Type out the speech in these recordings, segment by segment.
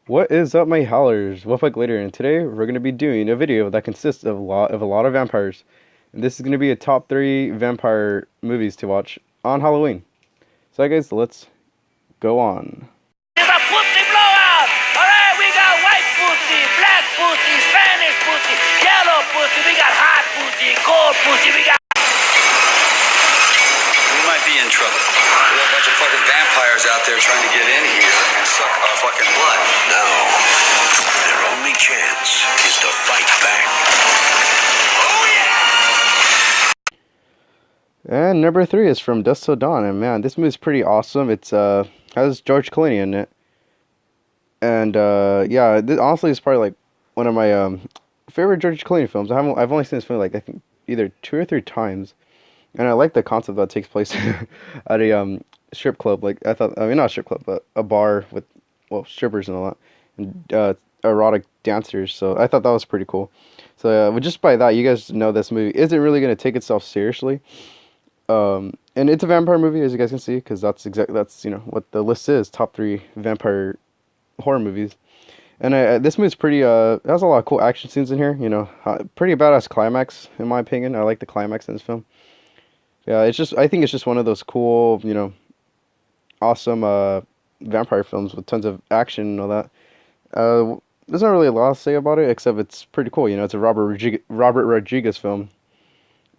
What is up, my howlers? Wolfpack Glitter, and today we're going to be doing a video that consists of a lot of vampires. And this is going to be a top 3 vampire movies to watch on Halloween. So, guys, let's go on. It's a pussy blowout! Alright, we got white pussy, black pussy, Spanish pussy, yellow pussy, we got hot pussy, cold pussy, we got... We might be in trouble. We have a bunch of fucking vampires out there trying to get in here and suck our fucking blood. No. Their only chance is to fight back. Oh, yeah! And number 3 is From Dusk Till Dawn, and man, this movie's pretty awesome. It's has George Clooney in it. And yeah, this honestly is probably like one of my favorite George Clooney films. I've only seen this film like I think either 2 or 3 times. And I like the concept that takes place at a strip club. Like I mean not a strip club, but a bar with strippers and all that, and erotic dancers. So I thought that was pretty cool. So just by that, you guys know this movie isn't really gonna take itself seriously. And it's a vampire movie, as you guys can see, because that's what the list is: top 3 vampire horror movies. And this movie's pretty it has a lot of cool action scenes in here. Pretty badass climax in my opinion. I like the climax in this film. Yeah, I think it's just one of those cool, awesome vampire films with tons of action and all that. There's not really a lot to say about it except it's pretty cool. It's a Robert Rodriguez film,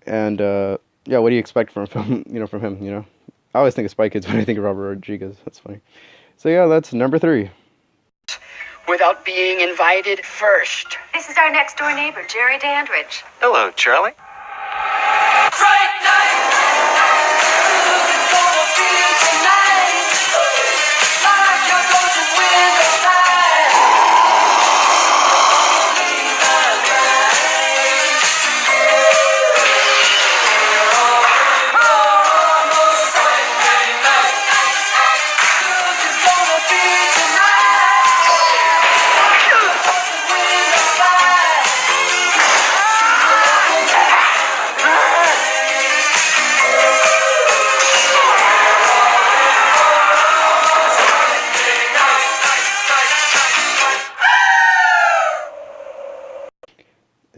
and yeah, what do you expect from a film? From him. I always think of Spy Kids when I think of Robert Rodriguez. That's funny. So yeah, that's number 3. Without being invited first. This is our next door neighbor, Jerry Dandridge. Hello, Charlie. Fright night! Who's it gonna be tonight? Like you're going to win this night. Almost Friday night. Who's it gonna be tonight? You're going to win this night.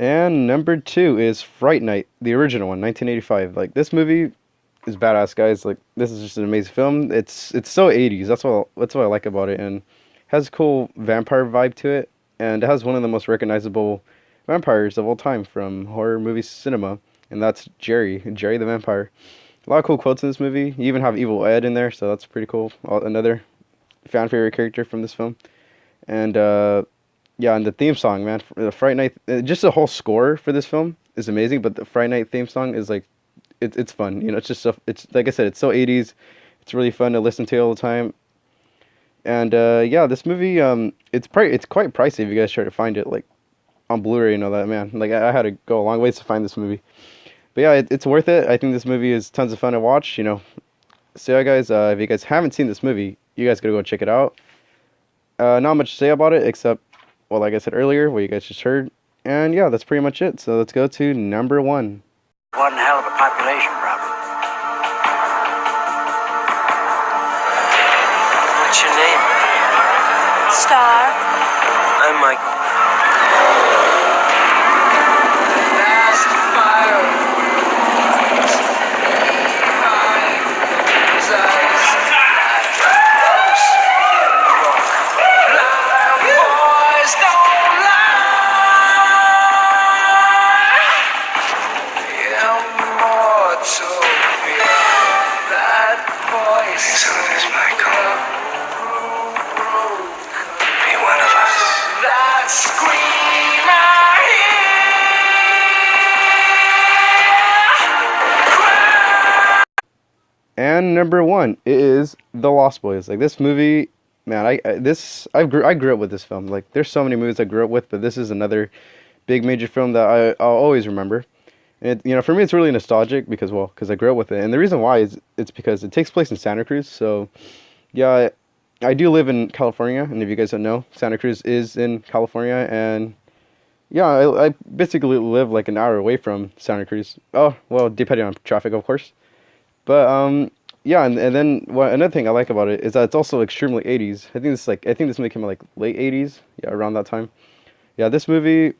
And number 2 is Fright Night, the original one, 1985. Like, this movie is badass, guys. Like, this is just an amazing film. It's so 80s. That's what I like about it, and has a cool vampire vibe to it, and it has one of the most recognizable vampires of all time from horror movie cinema, and that's Jerry the vampire. A lot of cool quotes in this movie. You even have Evil Ed in there, so that's pretty cool. Another fan favorite character from this film, and yeah, and the theme song, man, for the Fright Night, just the whole score for this film is amazing. But the Fright Night theme song is like, it's fun. It's just it's like I said, it's so 80s. It's really fun to listen to all the time. And yeah, this movie, it's quite pricey if you guys try to find it like on Blu-ray and all that. Man, like I had to go a long ways to find this movie. But yeah, it's worth it. I think this movie is tons of fun to watch. So yeah, guys, if you guys haven't seen this movie, you guys gotta go check it out. Not much to say about it except, well, like I said earlier, what you guys just heard. And yeah, that's pretty much it. So let's go to number 1. One hell of a population problem. What's your name? Star. I'm Michael. Last fire. Boys don't lie. Immortal fear. That voice. So there's Michael. Be one of us. That scream I hear. And number 1 is The Lost Boys. Like, this movie, man, I grew up with this film. Like, there's so many movies I grew up with, but this is another big major film that I'll always remember. And for me, it's really nostalgic because I grew up with it. And the reason why is it's because it takes place in Santa Cruz. So, yeah, I do live in California, and if you guys don't know, Santa Cruz is in California, and yeah, I basically live like an hour away from Santa Cruz. Oh, well, depending on traffic, of course. But yeah, and then another thing I like about it is that it's also extremely 80s. I think this movie came out like late 80s, yeah, around that time. Yeah, this movie,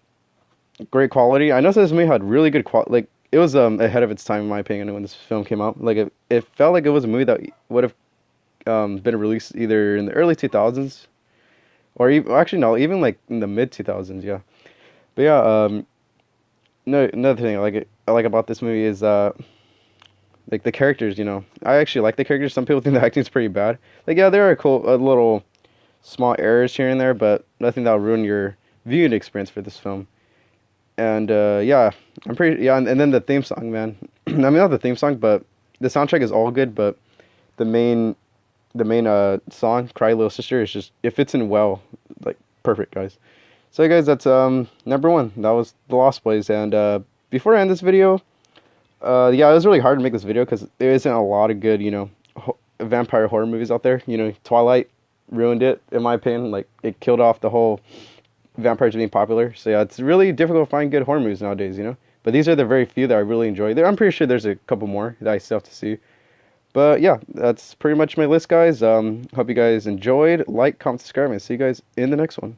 great quality. I know this movie had really good quality. Like it was ahead of its time in my opinion when this film came out. Like it felt like it was a movie that would have been released either in the early 2000s or even actually no, even like in the mid 2000s. Yeah, but yeah, no, another thing I like about this movie is like the characters. You know, I actually like the characters. Some people think the acting is pretty bad. Like yeah, there are a little small errors here and there, but nothing that'll ruin your viewing experience for this film. And yeah, I'm pretty yeah, and then the theme song, man. I mean not the theme song, but the soundtrack is all good, but the main song, Cry Little Sister, is just it fits in well, like perfect, guys. So guys, that's number one. That was The Lost Boys. And before I end this video, yeah, it was really hard to make this video because there isn't a lot of good, you know, vampire horror movies out there. You know, Twilight ruined it in my opinion. Like it killed off the whole vampires being popular. So yeah, it's really difficult to find good horror movies nowadays, you know. But these are the very few that I really enjoy. I'm pretty sure there's a couple more that I still have to see. But yeah, that's pretty much my list, guys. Hope you guys enjoyed. Like, comment, subscribe, and see you guys in the next one.